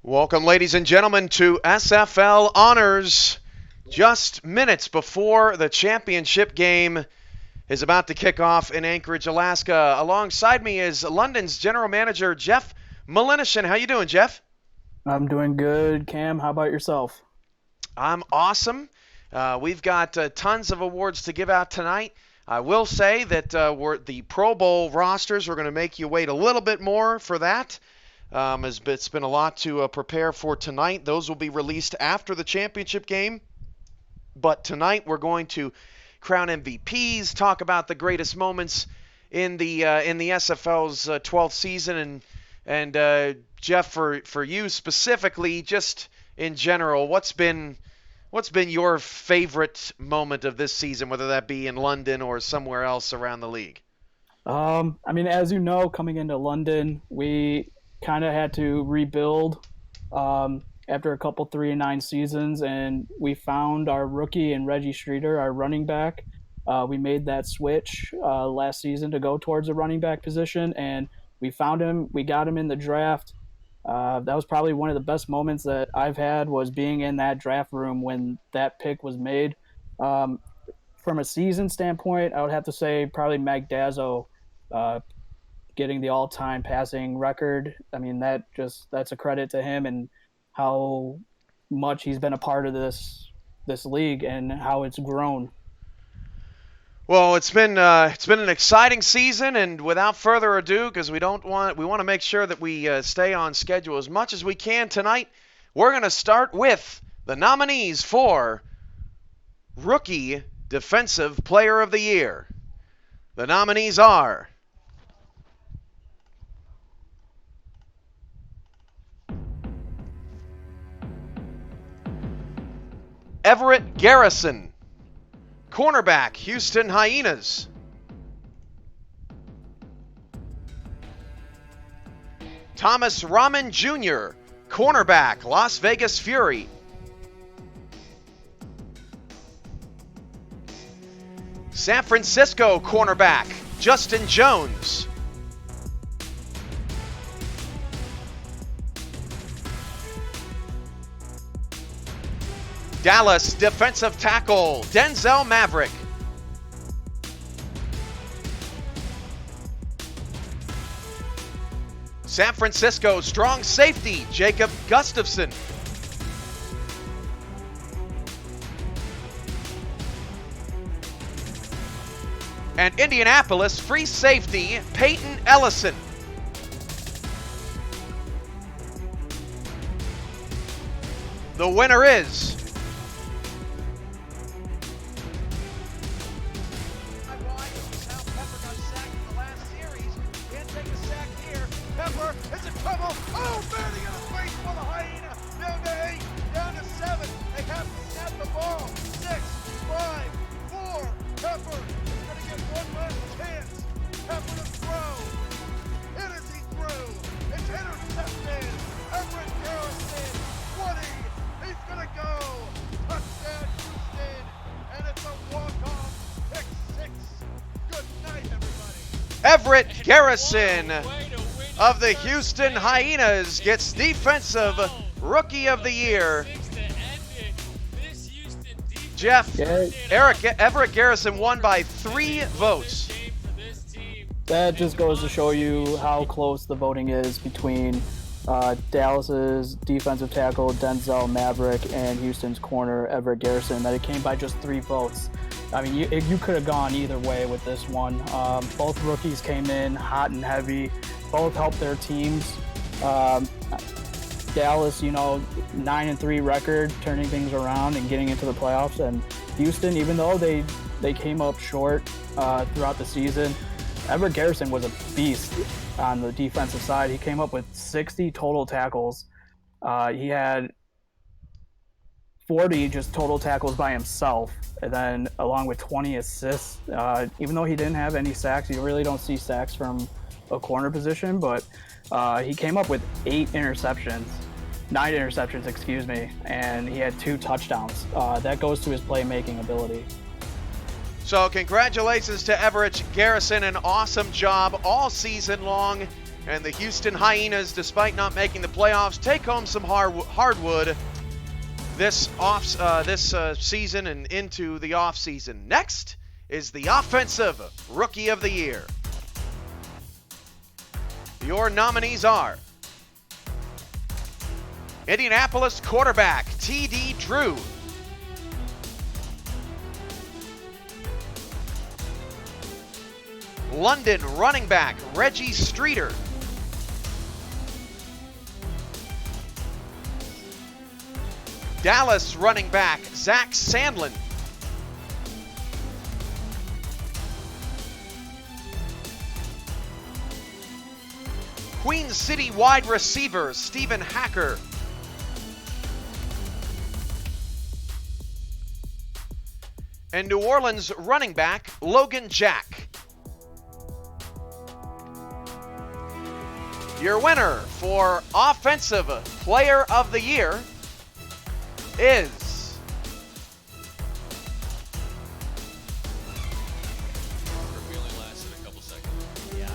Welcome, ladies and gentlemen, to SFL Honors. Just minutes before the championship game is about to kick off in Anchorage, Alaska. Alongside me is London's general manager, Jeff Malinishin. How you doing, Jeff? I'm doing good, Cam. How about yourself? I'm awesome. We've got tons of awards to give out tonight. I will say that the Pro Bowl rosters. We're going to make you wait a little bit more for that. It's been a lot to prepare for tonight. Those will be released after the championship game. But tonight we're going to crown MVPs, talk about the greatest moments in the SFL's 12th season, and Jeff, for you specifically, just in general, what's been your favorite moment of this season, whether that be in London or somewhere else around the league? As you know, coming into London, we kind of had to rebuild after a couple 3-9 seasons, and we found our rookie in Reggie Streeter, our running back. We made that switch last season to go towards a running back position, and we found him. We got him in the draft. That was probably one of the best moments that I've had, was being in that draft room when that pick was made. From a season standpoint, I would have to say probably Mag Dazzo getting the all-time passing record. I mean, that's a credit to him and how much he's been a part of this league and how it's grown. Well, it's been an exciting season, and without further ado, because we want to make sure that we stay on schedule as much as we can tonight. We're going to start with the nominees for Rookie Defensive Player of the Year. The nominees are Everett Garrison, cornerback, Houston Hyenas. Thomas Rahman Jr., cornerback, Las Vegas Fury. San Francisco cornerback, Justin Jones. Dallas defensive tackle, Denzel Maverick. San Francisco strong safety, Jacob Gustafson. And Indianapolis free safety, Peyton Ellison. The winner is It's a trouble. Oh, man, they got a face for the Hyena. Down to 8, down to 7. They have to snap the ball. 6, 5, 4. Pepper is going to get one last chance. Pepper to throw. Hit as he threw. It's intercepted. Everett Garrison, 20. He's going to go. Touchdown, Houston. And it's a walk-off. Pick 6. Good night, everybody. Everett Garrison of the Houston Hyenas gets Defensive Rookie of the Year. Jeff, Everett Garrison won by 3 votes. That just goes to show you how close the voting is between Dallas's defensive tackle, Denzel Maverick, and Houston's corner, Everett Garrison, that it came by just 3 votes. I mean, you could have gone either way with this one. Both rookies came in hot and heavy. Both helped their teams. Dallas, 9-3 record, turning things around and getting into the playoffs. And Houston, even though they came up short throughout the season, Everett Garrison was a beast on the defensive side. He came up with 60 total tackles. He had 40 just total tackles by himself, and then along with 20 assists. Even though he didn't have any sacks, you really don't see sacks from a corner position, but he came up with 9 interceptions, excuse me, and he had 2 touchdowns. That goes to his playmaking ability. So congratulations to Everett Garrison, an awesome job all season long. And the Houston Hyenas, despite not making the playoffs, take home some hardwood this season and into the offseason. Next is the Offensive Rookie of the Year. Your nominees are Indianapolis quarterback T.D. Drew, London running back Reggie Streeter, Dallas running back Zach Sandlin, Queen City wide receiver Stephen Hacker, and New Orleans running back Logan Jack. Your winner for Offensive Player of the Year is We only lasted a couple seconds. Yeah.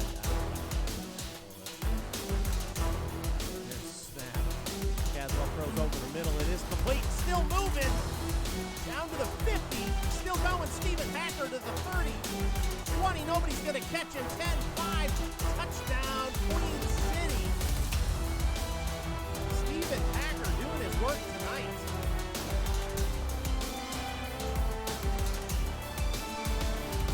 There's snap. Caswell throws over the middle. It is complete. Still moving. Down to the 50. Still going. Stephen Hacker to the 30. 20. Nobody's going to catch him. 10, 5. Touchdown. Queen City. Stephen Hacker doing his work tonight.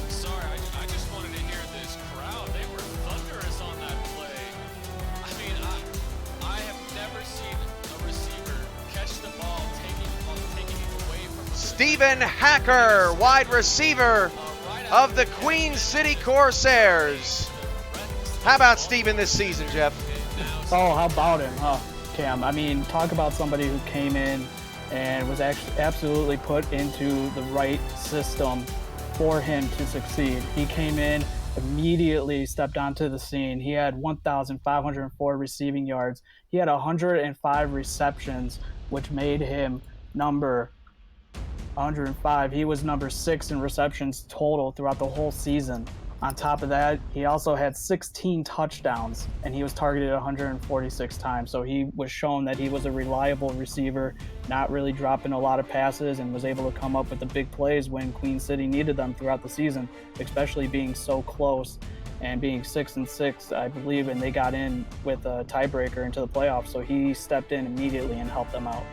Sorry, I just wanted to hear this crowd. They were thunderous on that play. I mean, I have never seen a receiver catch the ball taking it away from the Stephen Hacker, wide receiver of the Queen City Corsairs. How about Stephen this season, Jeff? Oh, how about him, huh, Cam? I mean, talk about somebody who came in and was actually absolutely put into the right system for him to succeed. He came in, immediately stepped onto the scene. He had 1,504 receiving yards. He had 105 receptions, which made him number 105. He was number 6 in receptions total throughout the whole season. On top of that, he also had 16 touchdowns, and he was targeted 146 times. So he was shown that he was a reliable receiver, not really dropping a lot of passes, and was able to come up with the big plays when Queen City needed them throughout the season, especially being so close and being 6-6, I believe, and they got in with a tiebreaker into the playoffs. So he stepped in immediately and helped them out.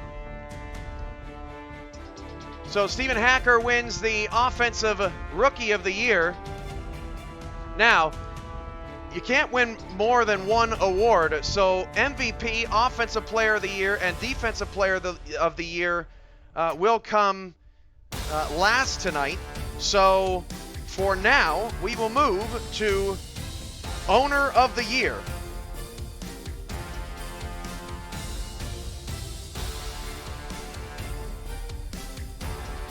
So Stephen Hacker wins the Offensive Rookie of the Year. Now, you can't win more than one award, so MVP, Offensive Player of the Year, and Defensive Player of the Year will come last tonight. So for now, we will move to Owner of the Year.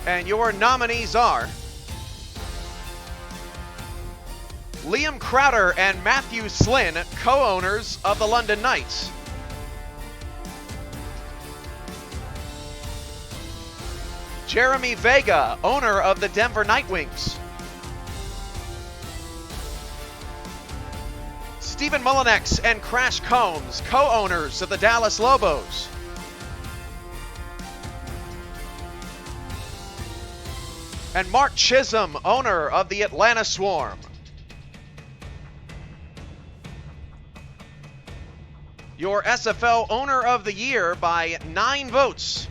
And your nominees are Liam Crowder and Matthew Slynn, co-owners of the London Knights. Jeremy Vega, owner of the Denver Nightwings. Stephen Mullinex and Crash Combs, co-owners of the Dallas Lobos. And Mark Chisholm, owner of the Atlanta Swarm. Your SFL Owner of the Year by 9 votes.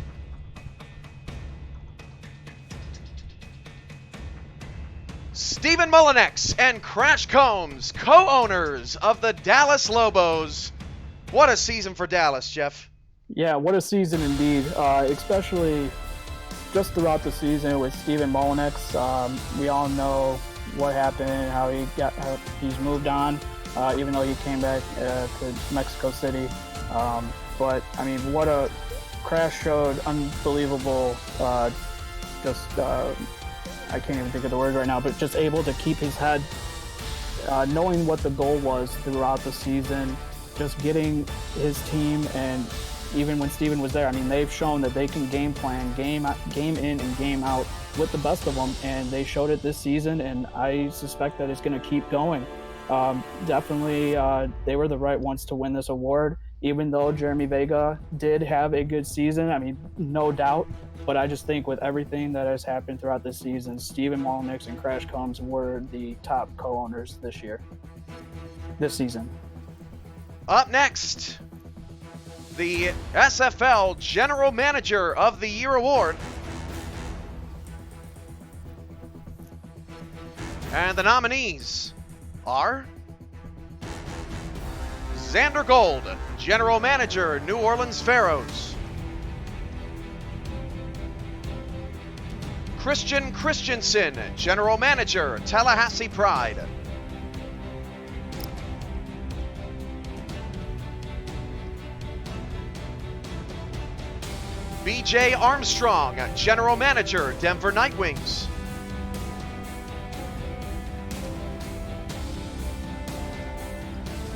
Stephen Mullinex and Crash Combs, co-owners of the Dallas Lobos. What a season for Dallas, Jeff. Yeah, what a season indeed, especially just throughout the season with Stephen Mullinex. We all know what happened, how he's moved on, even though he came back to Mexico City. But I mean, what a Crash showed unbelievable, I can't even think of the word right now, but just able to keep his head, knowing what the goal was throughout the season, just getting his team, and even when Steven was there, I mean, they've shown that they can game plan, game in and game out with the best of them, and they showed it this season, and I suspect that it's going to keep going. Definitely, they were the right ones to win this award. Even though Jeremy Vega did have a good season, I mean, no doubt. But I just think with everything that has happened throughout the season, Steven Molnix and Crash Combs were the top co-owners this season. Up next, the SFL General Manager of the Year Award. And the nominees are Xander Gold, General Manager, New Orleans Pharaohs. Christian Christensen, General Manager, Tallahassee Pride. BJ Armstrong, General Manager, Denver Nightwings.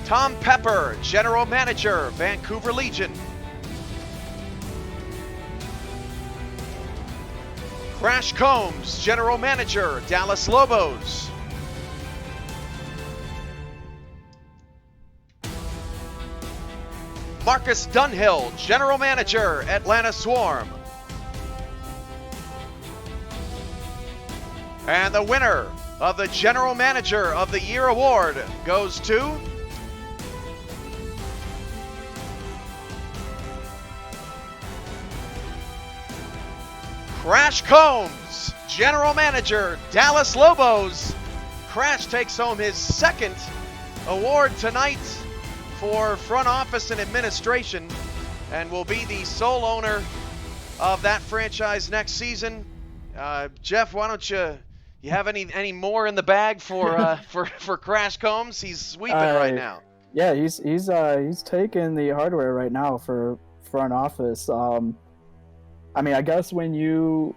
Tom Pepper, General Manager, Vancouver Legion. Crash Combs, General Manager, Dallas Lobos. Marcus Dunhill, General Manager, Atlanta Swarm. And the winner of the General Manager of the Year Award goes to Crash Combs, General Manager, Dallas Lobos. Crash takes home his second award tonight for front office and administration and will be the sole owner of that franchise next season. Jeff, why don't you have any more in the bag for for Crash Combs? He's sweeping right now. Yeah, he's taking the hardware right now for front office. I mean, I guess when you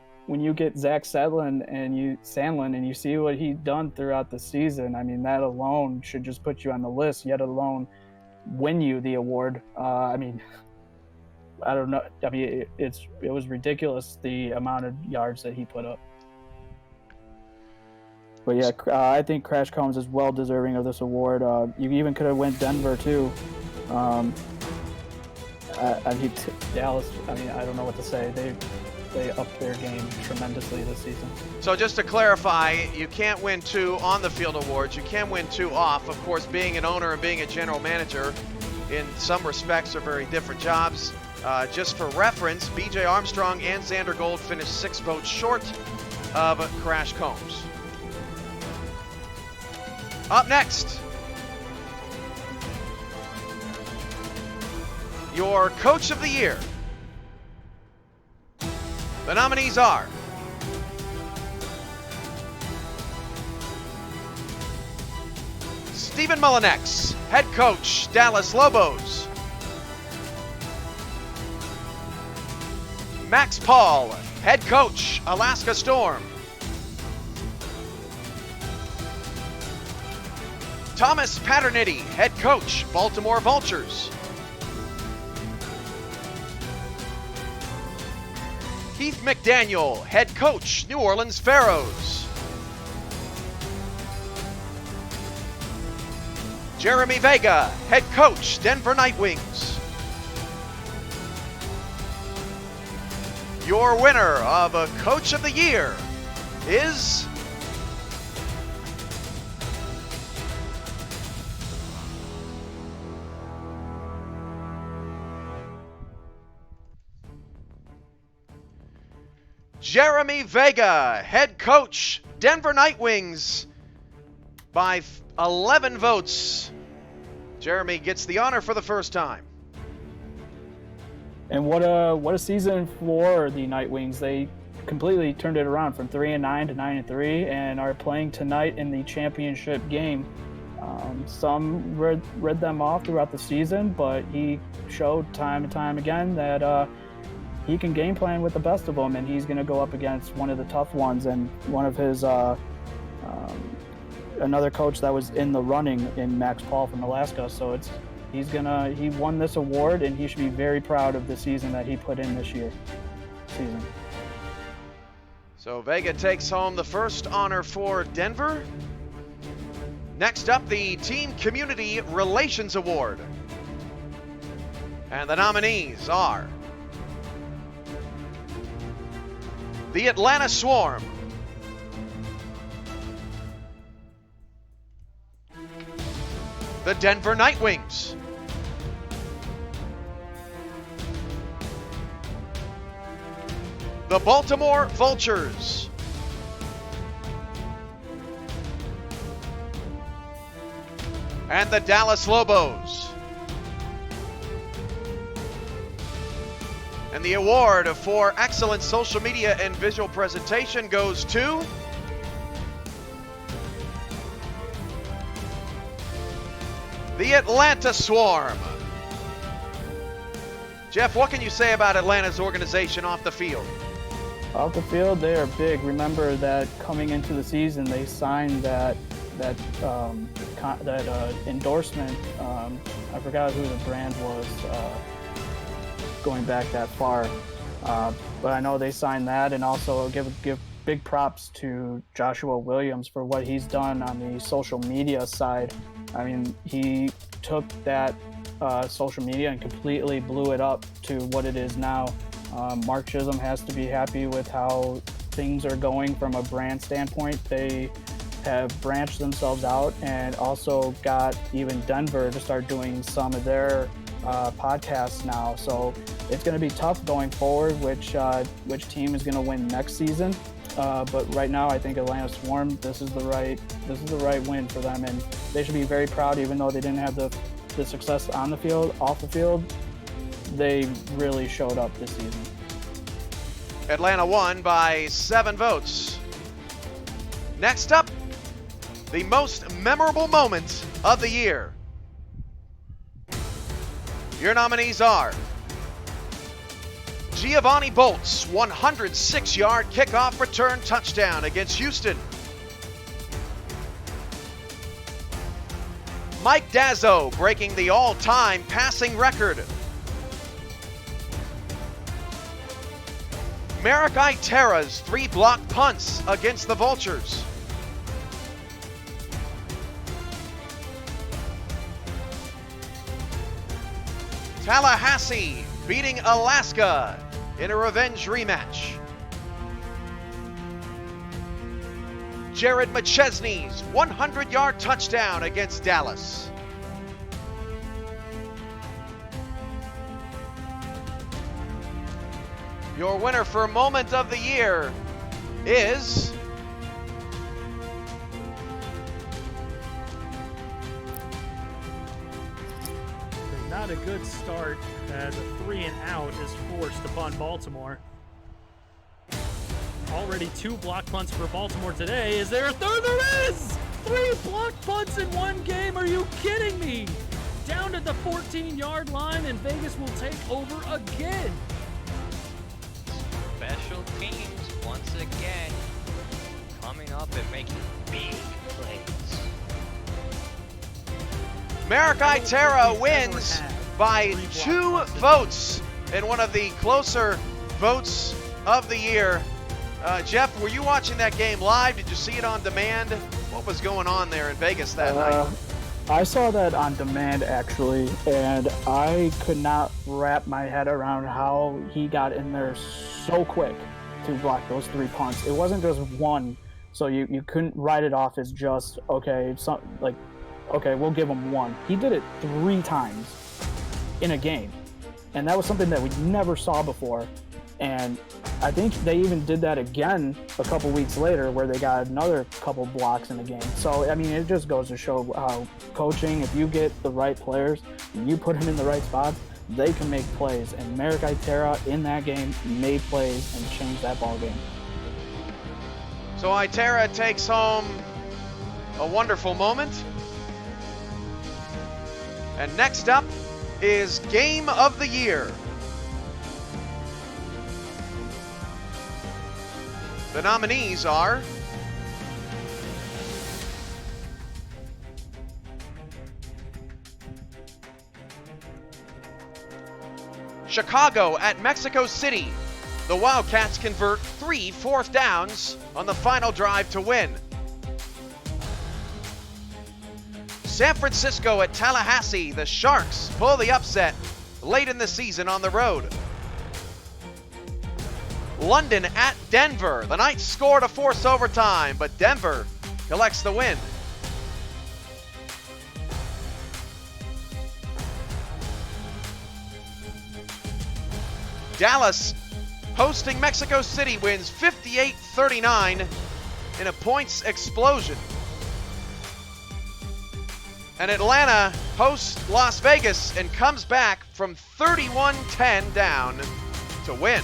get Zach Sandlin and you see what he's done throughout the season, I mean, that alone should just put you on the list, yet alone win you the award. I mean, I don't know. I mean, it was ridiculous the amount of yards that he put up. But yeah, I think Crash Combs is well deserving of this award. You even could have went Denver too. I mean, Dallas, I mean, I don't know what to say. They upped their game tremendously this season. So just to clarify, you can't win 2 on-the-field awards. You can win 2 off. Of course, being an owner and being a general manager, in some respects, are very different jobs. Just for reference, B.J. Armstrong and Xander Gold finished 6 votes short of Crash Combs. Up next, your Coach of the Year. The nominees are Stephen Mullinex, Head Coach, Dallas Lobos. Max Paul, Head Coach, Alaska Storm. Thomas Paternity, Head Coach, Baltimore Vultures. Keith McDaniel, Head Coach, New Orleans Pharaohs. Jeremy Vega, Head Coach, Denver Nightwings. Your winner of a Coach of the Year is Jeremy Vega, Head Coach, Denver Nightwings, by 11 votes. Jeremy gets the honor for the first time. And what a season for the Nightwings. They completely turned it around from 3-9 to 9-3 and are playing tonight in the championship game. Some read them off throughout the season, but he showed time and time again that he can game plan with the best of them, and he's going to go up against one of the tough ones and one of his another coach that was in the running in Max Paul from Alaska. So he won this award, and he should be very proud of the season that he put in this season. So Vega takes home the first honor for Denver. Next up, the Team Community Relations Award. And the nominees are the Atlanta Swarm, the Denver Nightwings, the Baltimore Vultures, and the Dallas Lobos. And the award for excellent social media and visual presentation goes to the Atlanta Swarm. Jeff, what can you say about Atlanta's organization off the field? Off the field, they are big. Remember that coming into the season, they signed that endorsement. I forgot who the brand was. Going back that far, but I know they signed that, and also give big props to Joshua Williams for what he's done on the social media side. I mean, he took that social media and completely blew it up to what it is now. Mark Chisholm has to be happy with how things are going from a brand standpoint. They have branched themselves out and also got even Denver to start doing some of their podcasts now. So it's going to be tough going forward, which team is going to win next season. But right now, I think Atlanta Swarm, this is the right win for them, and they should be very proud. Even though they didn't have the success on the field, off the field, they really showed up this season. Atlanta won by 7 votes. Next up, the most memorable moment of the year. Your nominees are Giovanni Bolt's 106-yard kickoff return touchdown against Houston, Mike Dazzo breaking the all-time passing record, Merrick Itera's 3 block punts against the Vultures, Tallahassee beating Alaska in a revenge rematch, Jared McChesney's 100-yard touchdown against Dallas, your winner for Moment of the Year is not a good start as a 3-and-out is forced upon Baltimore. Already 2 block punts for Baltimore today. Is there a third? There is! 3 block punts in one game. Are you kidding me? Down to the 14-yard line, and Vegas will take over again. Special teams once again coming up and making big plays. Merrick Itera wins by 2 votes in one of the closer votes of the year. Jeff, were you watching that game live? Did you see it on demand? What was going on there in Vegas that night? I saw that on demand, actually, and I could not wrap my head around how he got in there so quick to block those 3 punts. It wasn't just one, so you couldn't write it off as just, okay, we'll give him 1. He did it 3 times in a game, and that was something that we never saw before. And I think they even did that again a couple weeks later where they got another couple blocks in the game. So, I mean, it just goes to show how coaching, if you get the right players, you put them in the right spots, they can make plays. And Merrick Itera in that game made plays and changed that ball game. So Itera takes home a wonderful moment. And next up is Game of the Year. The nominees are Chicago at Mexico City. The Wildcats convert 3 fourth downs on the final drive to win. San Francisco at Tallahassee. The Sharks pull the upset late in the season on the road. London at Denver. The Knights score to force overtime, but Denver collects the win. Dallas hosting Mexico City wins 58-39 in a points explosion. And Atlanta hosts Las Vegas and comes back from 31-10 down to win.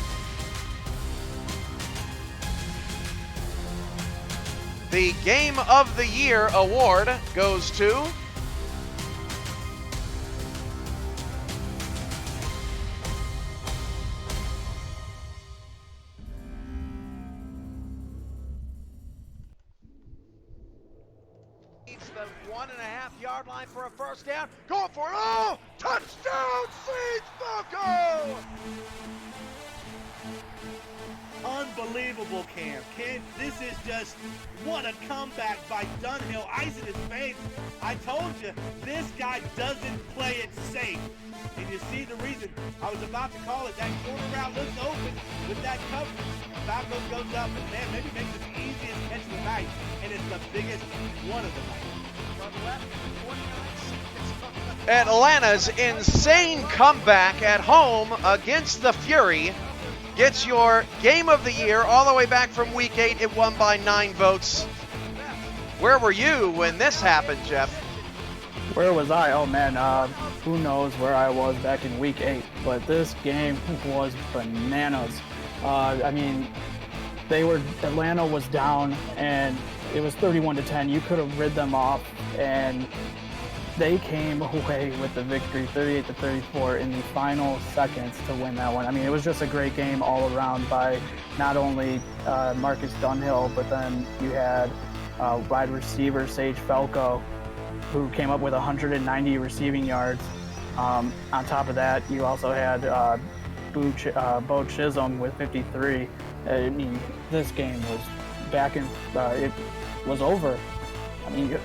The Game of the Year award goes to the 1.5-yard line for a first down. Going for it. Oh! Touchdown, Siege Falco! Unbelievable, Cam. This is just, what a comeback by Dunhill. Ice in his face. I told you, this guy doesn't play it safe. And you see the reason. I was about to call it. That corner route looks open with that coverage. Falco goes up and, man, maybe makes the easiest catch of the night. And it's the biggest one of the night. Atlanta's insane comeback at home against the Fury gets your Game of the Year all the way back from Week 8. It won by 9 votes. Where were you when this happened, Jeff? Where was I? Oh man, who knows where I was back in Week 8. But this game was bananas. I mean, Atlanta was down and it was 31-10. You could have rid them off, and they came away with the victory, 38-34 in the final seconds to win that one. I mean, it was just a great game all around by not only Marcus Dunhill, but then you had wide receiver Sage Falco, who came up with 190 receiving yards. On top of that, you also had Bo Chisholm with 53. I mean, this game was back in, it was over. I mean,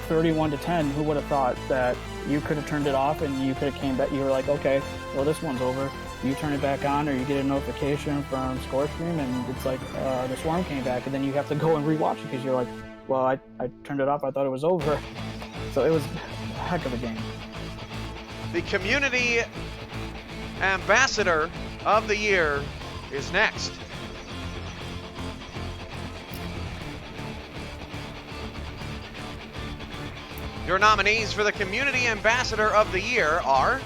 31-10, who would have thought that you could have turned it off and you could have came back. You were like, okay, well, this one's over. You turn it back on, or you get a notification from ScoreStream and it's like the Swarm came back, and then you have to go and rewatch it because you're like, well, I turned it off. I thought it was over. So it was a heck of a game. The Community Ambassador of the Year is next. Your nominees for the Community Ambassador of the Year are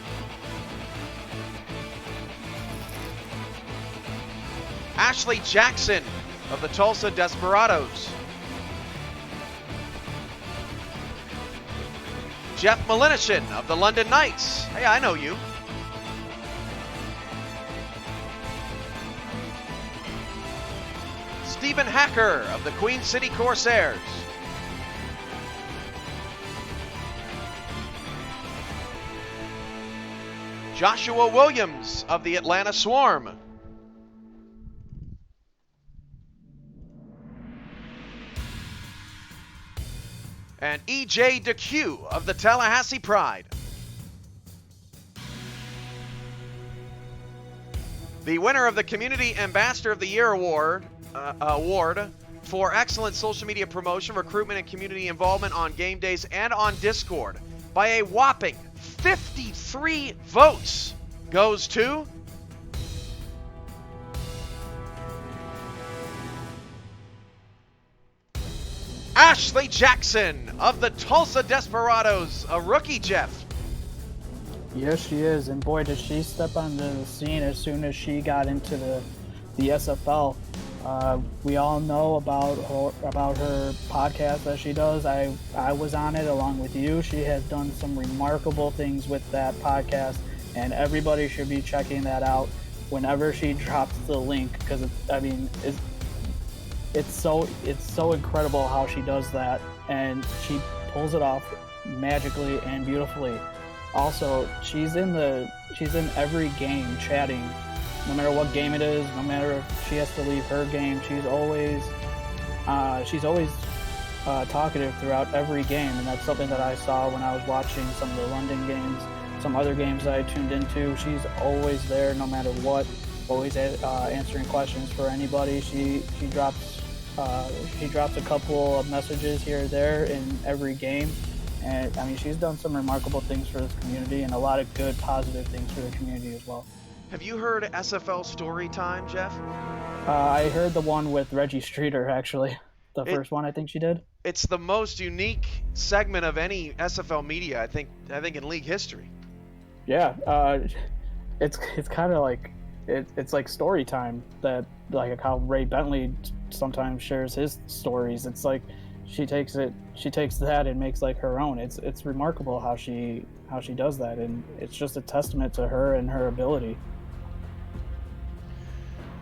Ashley Jackson of the Tulsa Desperados, Jeff Malinishin of the London Knights. Hey, I know you. Stephen Hacker of the Queen City Corsairs. Joshua Williams of the Atlanta Swarm. And E.J. DeQ of the Tallahassee Pride. The winner of the Community Ambassador of the Year award for excellent social media promotion, recruitment, and community involvement on game days and on Discord by a whopping 53 votes goes to Ashley Jackson of the Tulsa Desperados, a rookie, Jeff. Yes, she is, and boy, did she step onto the scene as soon as she got into the SFL. We all know about her podcast that she does. I was on it along with you. She has done some remarkable things with that podcast, and everybody should be checking that out whenever she drops the link, because it's so incredible how she does that, and she pulls it off magically and beautifully. Also, she's in every game chatting. No matter what game it is, no matter if she has to leave her game, she's always talkative throughout every game, and that's something that I saw when I was watching some of the London games, some other games that I tuned into. She's always there, no matter what. Always answering questions for anybody. She drops a couple of messages here or there in every game, and I mean she's done some remarkable things for this community and a lot of good, positive things for the community as well. Have you heard SFL Story Time, Jeff? I heard the one with Reggie Streeter, actually. The first one I think she did. It's the most unique segment of any SFL media, I think in league history. Yeah, it's kind of like it's like story time, that like how Ray Bentley sometimes shares his stories. It's like she takes that and makes like her own. It's remarkable how she does that, and it's just a testament to her and her ability.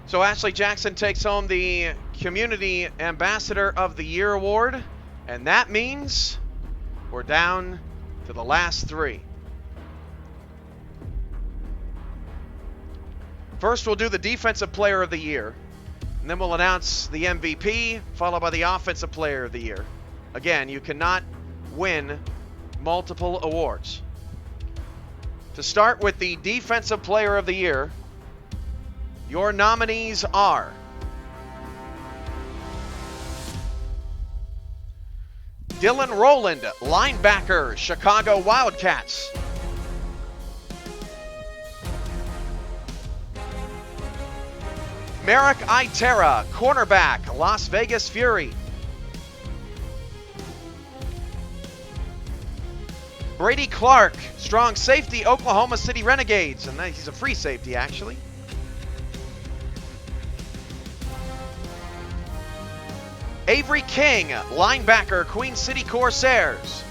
So Ashley Jackson takes home the Community Ambassador of the Year award, and that means we're down to the last three. First, we'll do the Defensive Player of the Year, and then we'll announce the MVP, followed by the Offensive Player of the Year. Again, you cannot win multiple awards. To start with the Defensive Player of the Year, your nominees are Dylan Rowland, linebacker, Chicago Wildcats. Merrick Itera, cornerback, Las Vegas Fury. Brady Clark, strong safety, Oklahoma City Renegades. And he's a free safety, actually. Avery King, linebacker, Queen City Corsairs.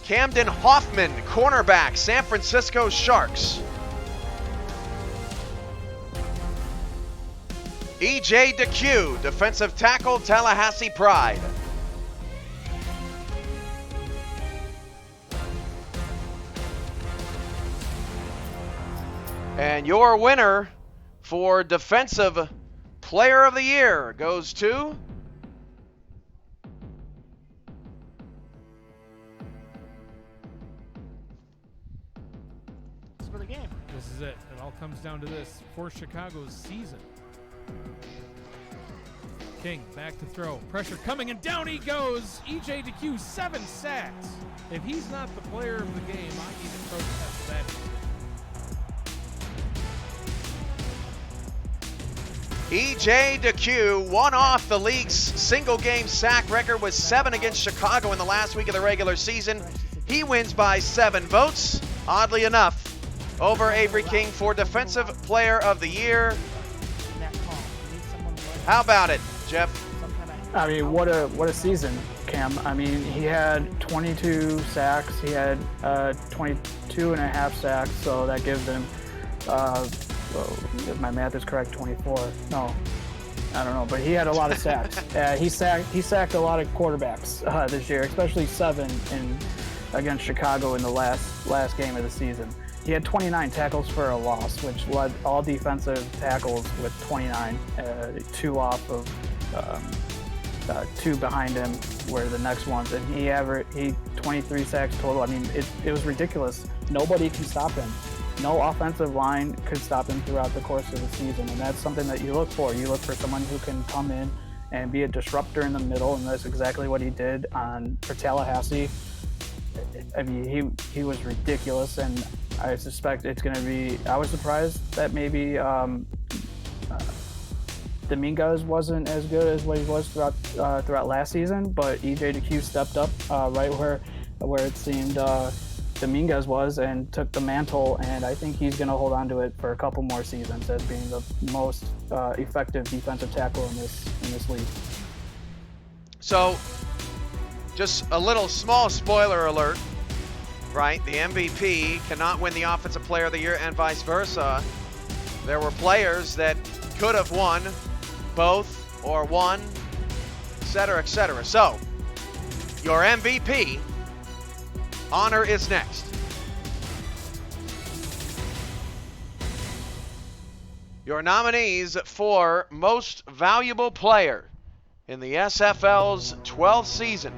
Camden Hoffman, cornerback, San Francisco Sharks. E.J. DeQ, defensive tackle, Tallahassee Pride. And your winner for Defensive Player of the Year goes to For the game. This is it. It all comes down to this for Chicago's season. King back to throw. Pressure coming, and down he goes. E.J. DeQ, 7 sacks. If he's not the player of the game, I need to protest that. E.J. DeQ, one off the league's single-game sack record with 7 against Chicago in the last week of the regular season. He wins by 7 votes, oddly enough, over Avery King for Defensive Player of the Year. How about it, Jeff? I mean, what a season, Cam. I mean, he had 22 sacks. He had 22 and a half sacks, so that gives him, if my math is correct, 24. No, I don't know, but he had a lot of sacks. He sacked a lot of quarterbacks this year, especially 7 against Chicago in the last game of the season. He had 29 tackles for a loss, which led all defensive tackles with 29, 2 off of 2 behind him were the next ones, and he 23 sacks total. I mean, it was ridiculous. Nobody can stop him. No offensive line could stop him throughout the course of the season, and that's something that you look for. You look for someone who can come in and be a disruptor in the middle, and that's exactly what he did for Tallahassee. I mean, he was ridiculous, and I suspect it's going to be. I was surprised that maybe Dominguez wasn't as good as what he was throughout last season, but EJ DeQ stepped up right where it seemed Dominguez was and took the mantle, and I think he's going to hold on to it for a couple more seasons as being the most effective defensive tackle in this league. So, just a little small spoiler alert, right? The MVP cannot win the Offensive Player of the Year and vice versa. There were players that could have won both or one, etc., etc. So, your MVP honor is next. Your nominees for Most Valuable Player in the SFL's 12th season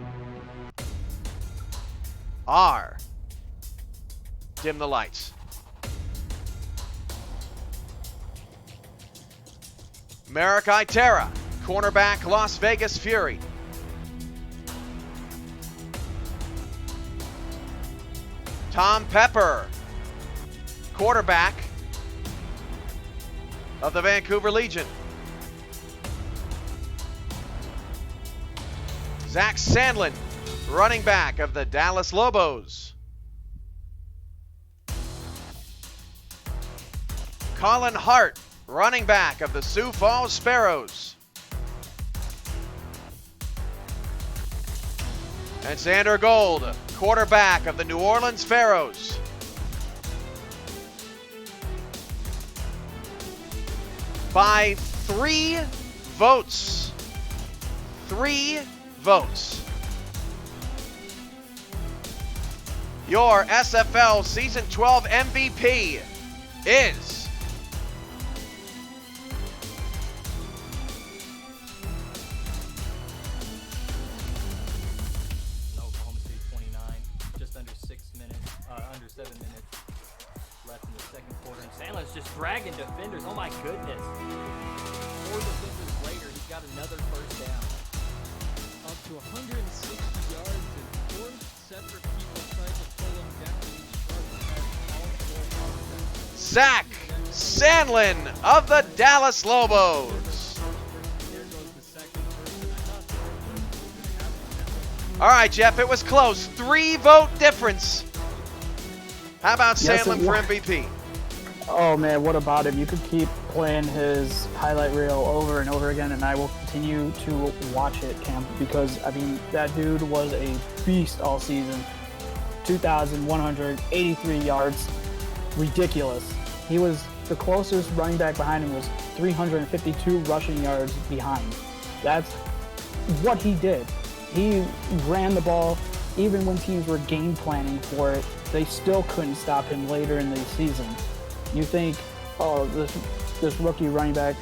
are, dim the lights, Merrick Itera, cornerback, Las Vegas Fury. Tom Pepper, quarterback of the Vancouver Legion. Zach Sandlin, running back of the Dallas Lobos. Colin Hart, running back of the Sioux Falls Sparrows. And Xander Gold, quarterback of the New Orleans Pharaohs. By 3 votes. 3 votes. Your SFL Season 12 MVP is Oklahoma State 29, just under 7 minutes left in the second quarter. And Sandler's just dragging defenders. Oh my goodness. 4 defenders later, he's got another first down. Up to 160 yards and 4 separate people tried to pull him down. He struggled at all 4 offenses. Zach Sandlin of the Dallas Lobos. There goes the second person. I thought the first person was going to happen. All right, Jeff, it was close. 3-vote difference. How about Yes, Sandlin it for was. MVP? Oh man, what about him? You could keep playing his highlight reel over and over again, and I will continue to watch it, Cam, because I mean that dude was a beast all season. 2,183 yards, ridiculous. He was the closest running back behind him was 352 rushing yards behind. That's what he did. He ran the ball, even when teams were game planning for it. They still couldn't stop him later in the season. You think, oh, this rookie running back,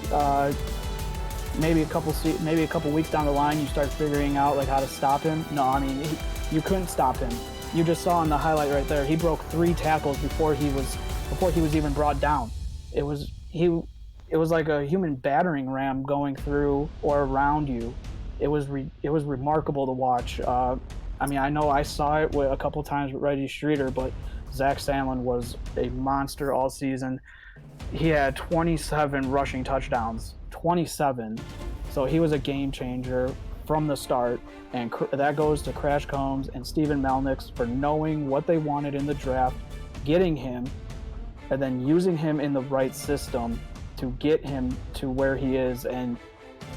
maybe a couple weeks down the line, you start figuring out like how to stop him. No, I mean you couldn't stop him. You just saw in the highlight right there. He broke 3 tackles before he was even brought down. It was like a human battering ram going through or around you. It was remarkable to watch. I mean, I know I saw it a couple times with Reggie Streeter, but Zach Sandlin was a monster all season. He had 27 rushing touchdowns, 27. So he was a game changer from the start. And that goes to Crash Combs and Stephen Melnix for knowing what they wanted in the draft, getting him, and then using him in the right system to get him to where he is. And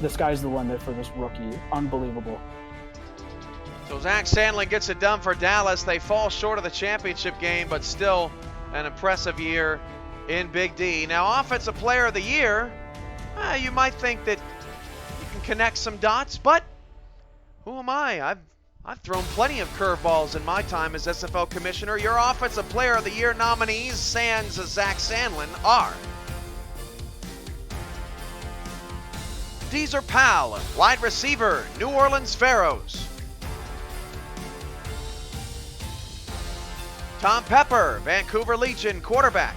the sky's the limit for this rookie. Unbelievable. So Zach Sandlin gets it done for Dallas. They fall short of the championship game, but still an impressive year in Big D. Now, Offensive Player of the Year, you might think that you can connect some dots, but who am I? I've thrown plenty of curveballs in my time as SFL Commissioner. Your Offensive Player of the Year nominees, sans Zach Sandlin, are Deezer Powell, wide receiver, New Orleans Pharaohs. Tom Pepper, Vancouver Legion quarterback.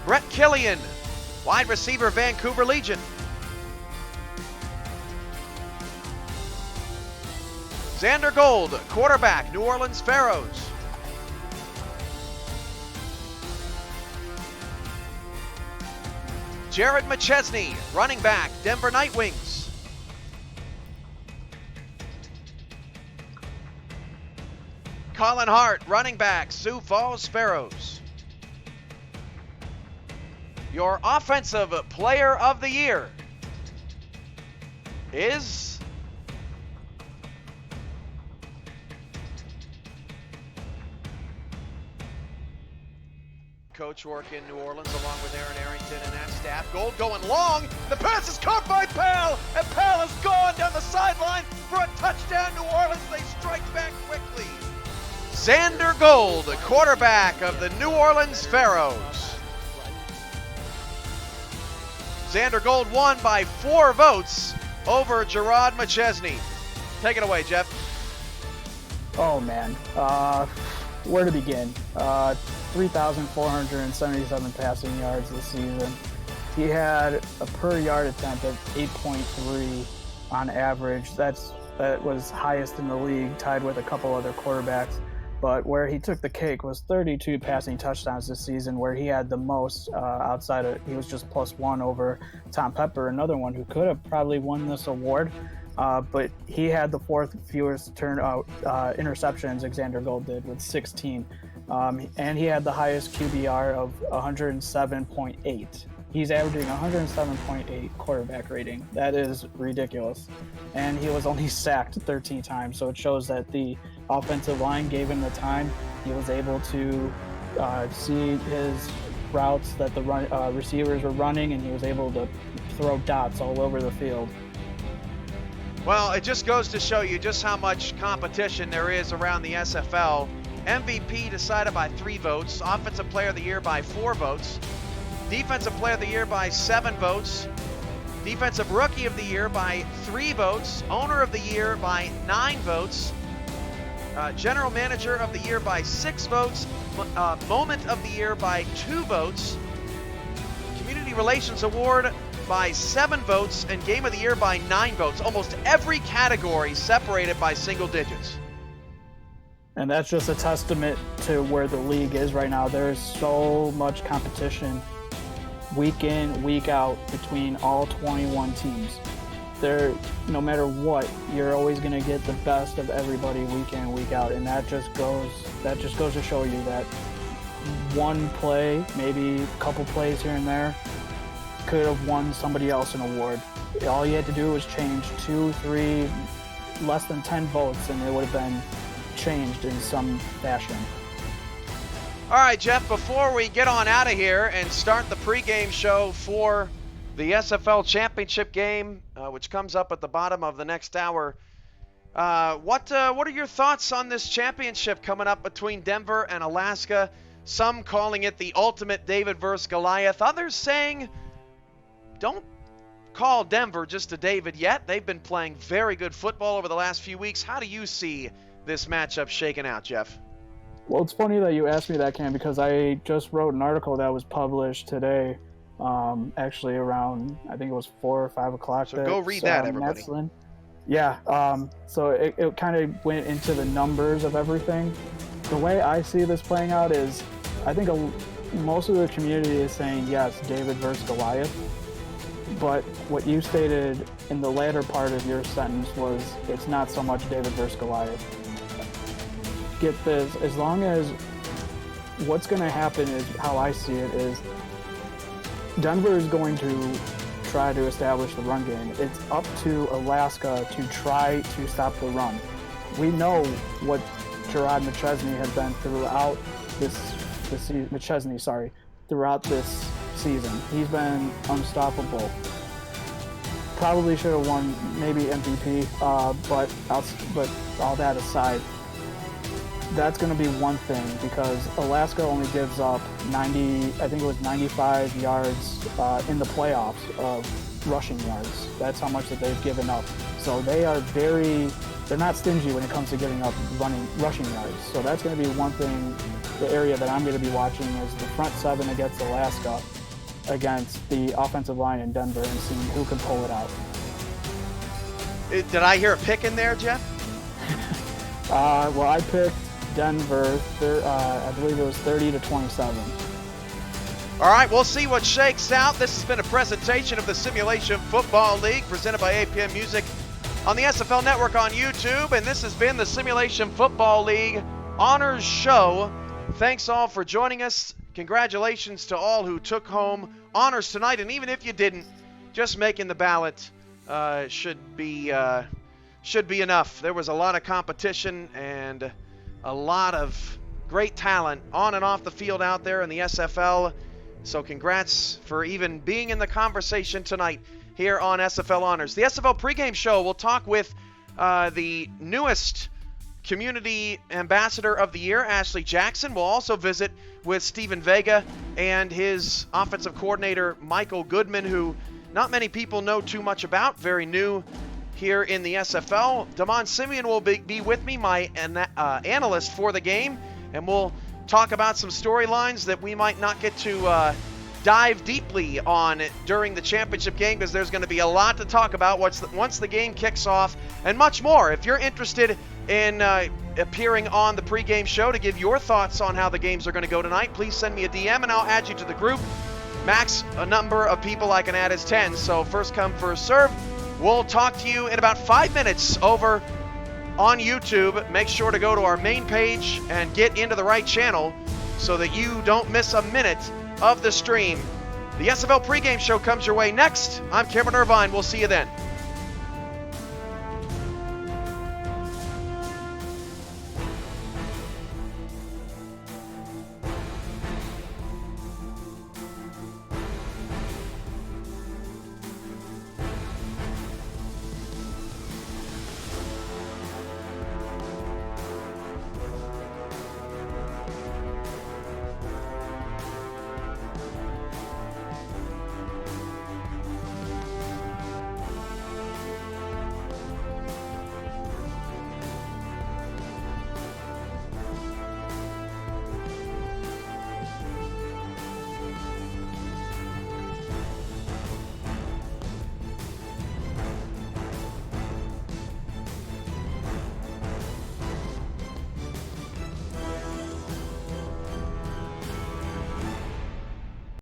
Brett Killian, wide receiver, Vancouver Legion. Xander Gold, quarterback, New Orleans Pharaohs. Jared McChesney, running back, Denver Nightwings. Colin Hart, running back, Sioux Falls Sparrows. Your Offensive Player of the Year is Coach work in New Orleans along with Aaron Arrington and that staff. Gold going long. The pass is caught by Pal, and Pal is gone down the sideline for a touchdown. New Orleans, they strike back quickly. Xander Gold, quarterback of the New Orleans Pharaohs. Xander Gold won by 4 votes over Gerard McChesney. Take it away, Jeff. Oh man, where to begin? 3,477 passing yards this season. He had a per yard attempt of 8.3 on average. That was highest in the league, tied with a couple other quarterbacks. But where he took the cake was 32 passing touchdowns this season, where he had the most outside of, he was just +1 over Tom Pepper, another one who could have probably won this award. But he had the 4th fewest interceptions Xander Gold did with 16. And he had the highest QBR of 107.8. He's averaging 107.8 quarterback rating. That is ridiculous. And he was only sacked 13 times, so it shows that the offensive line gave him the time. He was able to see his routes that the receivers were running, and he was able to throw dots all over the field. Well, it just goes to show you just how much competition there is around the SFL. MVP decided by 3 votes, Offensive Player of the Year by 4 votes, Defensive Player of the Year by 7 votes, Defensive Rookie of the Year by 3 votes, Owner of the Year by 9 votes, General Manager of the Year by 6 votes, Moment of the Year by 2 votes, Community Relations Award by 7 votes, and Game of the Year by 9 votes. Almost every category separated by single digits. And that's just a testament to where the league is right now. There's so much competition week in, week out between all 21 teams. No matter what, you're always going to get the best of everybody week in, week out, and that just goes to show you that one play, maybe a couple plays here and there, could have won somebody else an award. All you had to do was change 2, 3, less than 10 votes, and it would have been changed in some fashion. All right, Jeff, before we get on out of here and start the pregame show for the SFL championship game, which comes up at the bottom of the next hour, what are your thoughts on this championship coming up between Denver and Alaska? Some calling it the ultimate David versus Goliath. Others saying, don't call Denver just a David yet. They've been playing very good football over the last few weeks. How do you see this matchup shaking out, Jeff? Well, it's funny that you asked me that, Cam, because I just wrote an article that was published today, actually around, I think it was 4 or 5 o'clock. So go read that, everybody. Yeah, so it kind of went into the numbers of everything. The way I see this playing out is, I think most of the community is saying, yes, David versus Goliath. But what you stated in the latter part of your sentence was, it's not so much David versus Goliath. Get this, as long as what's going to happen is, how I see it is, Denver is going to try to establish the run game. It's up to Alaska to try to stop the run. We know what Gerard McChesney has been throughout throughout this season. He's been unstoppable. Probably should have won maybe MVP, but all that aside, that's going to be one thing, because Alaska only gives up 95 yards in the playoffs of rushing yards. That's how much that they've given up. So they're not stingy when it comes to giving up rushing yards. So that's going to be one thing, the area that I'm going to be watching is the front 7 against Alaska, against the offensive line in Denver, and seeing who can pull it out. Did I hear a pick in there, Jeff? Well, I picked Denver, I believe it was 30-27. All right, we'll see what shakes out. This has been a presentation of the Simulation Football League presented by APM Music on the SFL Network on YouTube, and this has been the Simulation Football League Honors Show. Thanks all for joining us. Congratulations to all who took home honors tonight, and even if you didn't, just making the ballot should be enough. There was a lot of competition and a lot of great talent on and off the field out there in the SFL. So congrats for even being in the conversation tonight here on SFL Honors. The SFL pregame show, we'll talk with the newest Community Ambassador of the Year, Ashley Jackson. We'll also visit with Steven Vega and his offensive coordinator, Michael Goodman, who not many people know too much about, very new here in the SFL. Damon Simeon will be with me, my analyst for the game, and we'll talk about some storylines that we might not get to dive deeply on during the championship game, because there's going to be a lot to talk about once the game kicks off, and much more. If you're interested in appearing on the pregame show to give your thoughts on how the games are going to go tonight, please send me a DM and I'll add you to the group. Max, a number of people I can add is 10, so first come, first serve. We'll talk to you in about 5 minutes over on YouTube. Make sure to go to our main page and get into the right channel so that you don't miss a minute of the stream. The SFL pregame show comes your way next. I'm Cameron Irvine. We'll see you then.